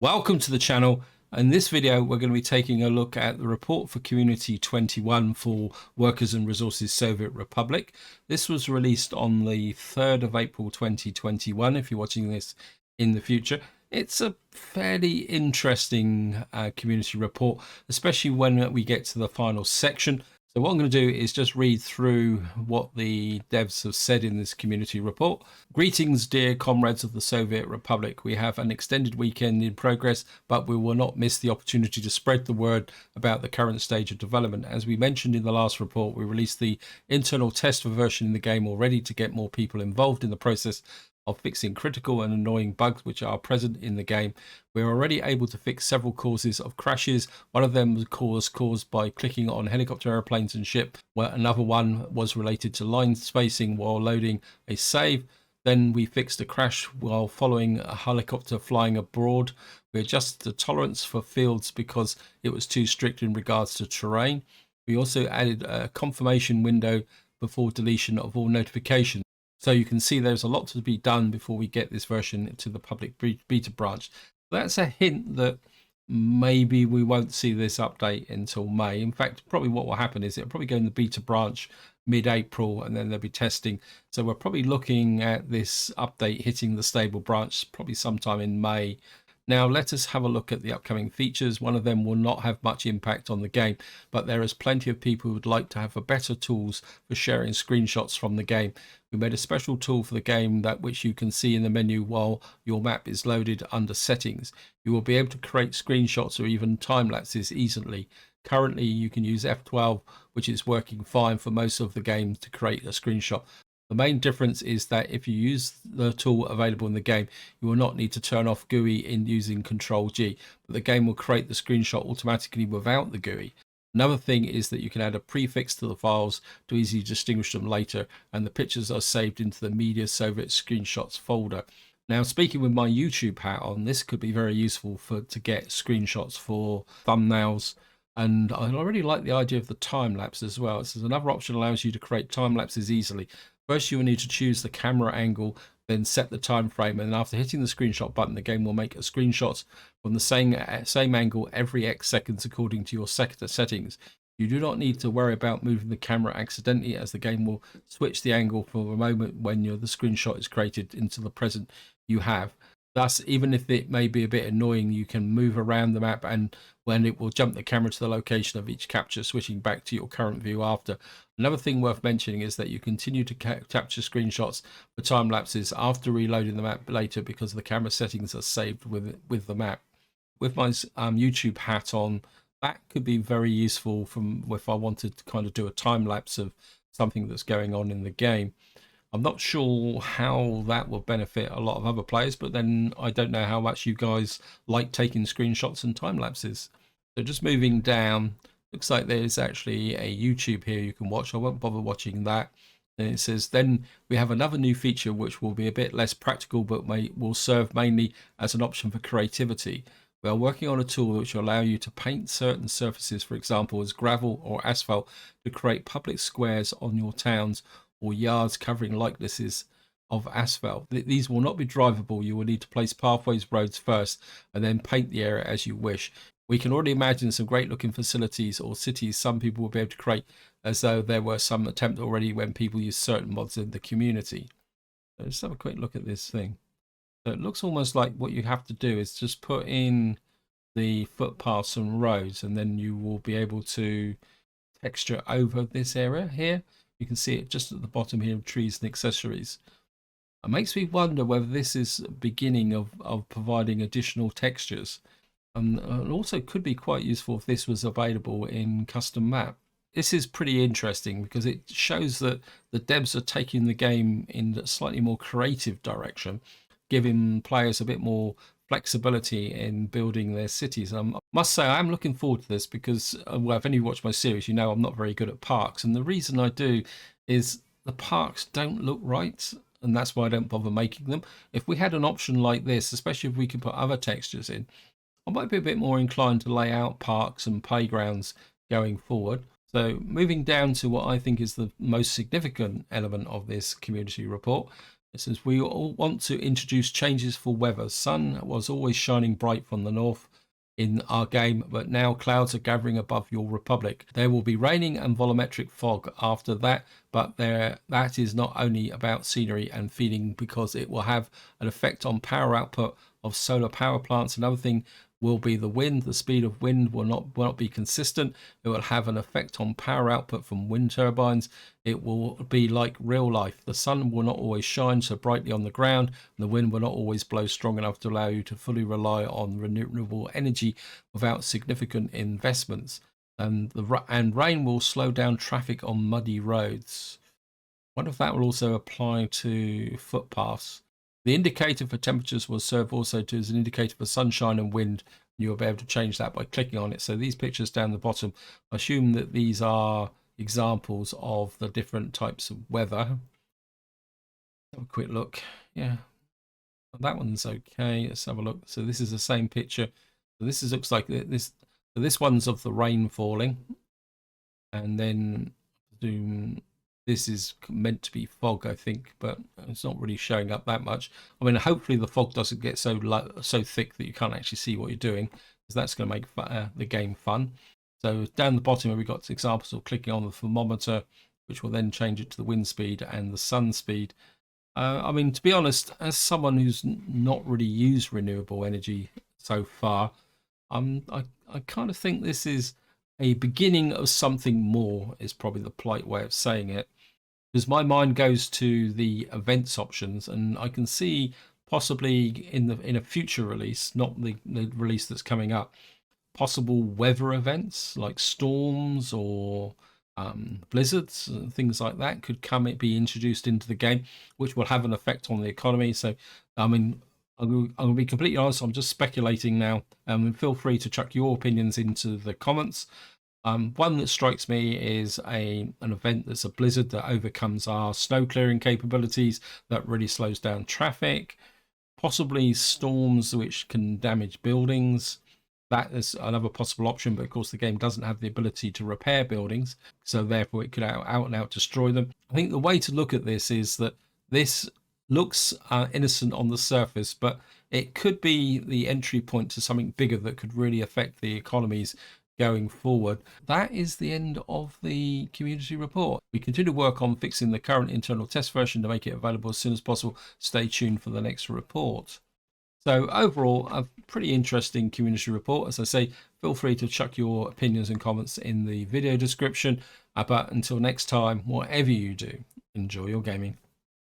Welcome to the channel. In this video, we're going to be taking a look at the report for Community 21 for Workers and Resources Soviet Republic. This was released on the 3rd of April 2021, if you're watching this in the future. It's a fairly interesting community report, especially when we get to the final section. So what I'm going to do is just read through what the devs have said in this community report. Greetings, dear comrades of the Soviet Republic. We have an extended weekend in progress, but we will not miss the opportunity to spread the word about the current stage of development. As we mentioned in the last report, we released the internal test version in the game already to get more people involved in the process of fixing critical and annoying bugs which are present in the game. We're already able to fix several causes of crashes. One of them was caused by clicking on helicopter, airplanes and ship, where another one was related to line spacing while loading a save. Then we fixed a crash while following a helicopter flying abroad. We adjusted the tolerance for fields because it was too strict in regards to terrain. We also added a confirmation window before deletion of all notifications. So you can see there's a lot to be done before we get this version to the public beta branch. That's a hint that maybe we won't see this update until May. In fact, probably what will happen is it'll probably go in the beta branch mid-April and then they'll be testing. So we're probably looking at this update hitting the stable branch probably sometime in May. Now let us have a look at the upcoming features. One of them will not have much impact on the game, but there is plenty of people who would like to have better tools for sharing screenshots from the game. We made a special tool for the game that which you can see in the menu while your map is loaded under settings. You will be able to create screenshots or even time lapses easily. Currently you can use F12, which is working fine for most of the game, to create a screenshot. The main difference is that if you use the tool available in the game, you will not need to turn off GUI in using Control G, but the game will create the screenshot automatically without the GUI. Another thing is that you can add a prefix to the files to easily distinguish them later, and the pictures are saved into the Media Soviet Screenshots folder. Now, speaking with my YouTube hat on, this could be very useful to get screenshots for thumbnails. And I already like the idea of the time lapse as well. So another option allows you to create time lapses easily. First, you will need to choose the camera angle, then set the time frame, and after hitting the screenshot button, the game will make a screenshot from the same angle every X seconds according to your sector settings. You do not need to worry about moving the camera accidentally, as the game will switch the angle for a moment when the screenshot is created into the present you have. Thus, even if it may be a bit annoying, you can move around the map, and when it will jump the camera to the location of each capture, switching back to your current view after. Another thing worth mentioning is that you continue to capture screenshots for time lapses after reloading the map later, because the camera settings are saved with the map. With my YouTube hat on, that could be very useful from if I wanted to kind of do a time lapse of something that's going on in the game. I'm not sure how that will benefit a lot of other players, but then I don't know how much you guys like taking screenshots and time lapses. So just moving down, looks like there's actually a YouTube here you can watch. I won't bother watching that. And it says, then we have another new feature which will be a bit less practical, but will serve mainly as an option for creativity. We are working on a tool which will allow you to paint certain surfaces, for example, as gravel or asphalt, to create public squares on your towns or yards covering likenesses of asphalt. These will not be drivable. You will need to place pathways, roads first, and then paint the area as you wish. We can already imagine some great looking facilities or cities some people will be able to create, as though there were some attempt already when people use certain mods in the community. So let's have a quick look at this thing. So it looks almost like what you have to do is just put in the footpaths and roads, and then you will be able to texture over this area here. You can see it just at the bottom here of trees and accessories. It makes me wonder whether this is the beginning of providing additional textures. And also could be quite useful if this was available in custom map. This is pretty interesting because it shows that the devs are taking the game in a slightly more creative direction, giving players a bit more flexibility in building their cities. I must say I'm looking forward to this because, well, if any of you watch my series, you know I'm not very good at parks. And the reason I do is the parks don't look right, and that's why I don't bother making them. If we had an option like this, especially if we could put other textures in, I might be a bit more inclined to lay out parks and playgrounds going forward. So moving down to what I think is the most significant element of this community report, It says, we all want to introduce changes for weather. Sun was always shining bright from the north in our game, but now clouds are gathering above your republic. There will be raining and volumetric fog after that, but that is not only about scenery and feeling, because it will have an effect on power output of solar power plants. Another thing will be the wind. The speed of wind will not be consistent. It will have an effect on power output from wind turbines. It will be like real life. The sun will not always shine so brightly on the ground, and the wind will not always blow strong enough to allow you to fully rely on renewable energy without significant investments. And rain will slow down traffic on muddy roads. I wonder if that will also apply to footpaths. The indicator for temperatures will serve also as an indicator for sunshine and wind. You'll be able to change that by clicking on it. So these pictures down the bottom, I assume that these are examples of the different types of weather. Have a quick look. Yeah, that one's okay. Let's have a look. So this is the same picture. So this looks like this. So this one's of the rain falling, and then this is meant to be fog, I think, but it's not really showing up that much. I mean, hopefully the fog doesn't get so thick that you can't actually see what you're doing, because that's going to make the game fun. So down the bottom, we've got examples of clicking on the thermometer, which will then change it to the wind speed and the sun speed. I mean, to be honest, as someone who's not really used renewable energy so far, I kind of think this is a beginning of something more, is probably the polite way of saying it, because my mind goes to the events options, and I can see possibly in a future release, not the release that's coming up, possible weather events like storms or blizzards and things like that could be introduced into the game, which will have an effect on the economy. So I mean, I'm going to be completely honest, I'm just speculating now. Feel free to chuck your opinions into the comments. One that strikes me is an event that's a blizzard that overcomes our snow clearing capabilities, that really slows down traffic. Possibly storms which can damage buildings. That is another possible option, but of course the game doesn't have the ability to repair buildings, so therefore it could out and out destroy them. I think the way to look at this is that this looks innocent on the surface, but it could be the entry point to something bigger that could really affect the economies going forward. That is the end of the community report. We continue to work on fixing the current internal test version to make it available as soon as possible. Stay tuned for the next report. So overall, a pretty interesting community report. As I say, feel free to chuck your opinions and comments in the video description. But until next time, whatever you do, enjoy your gaming.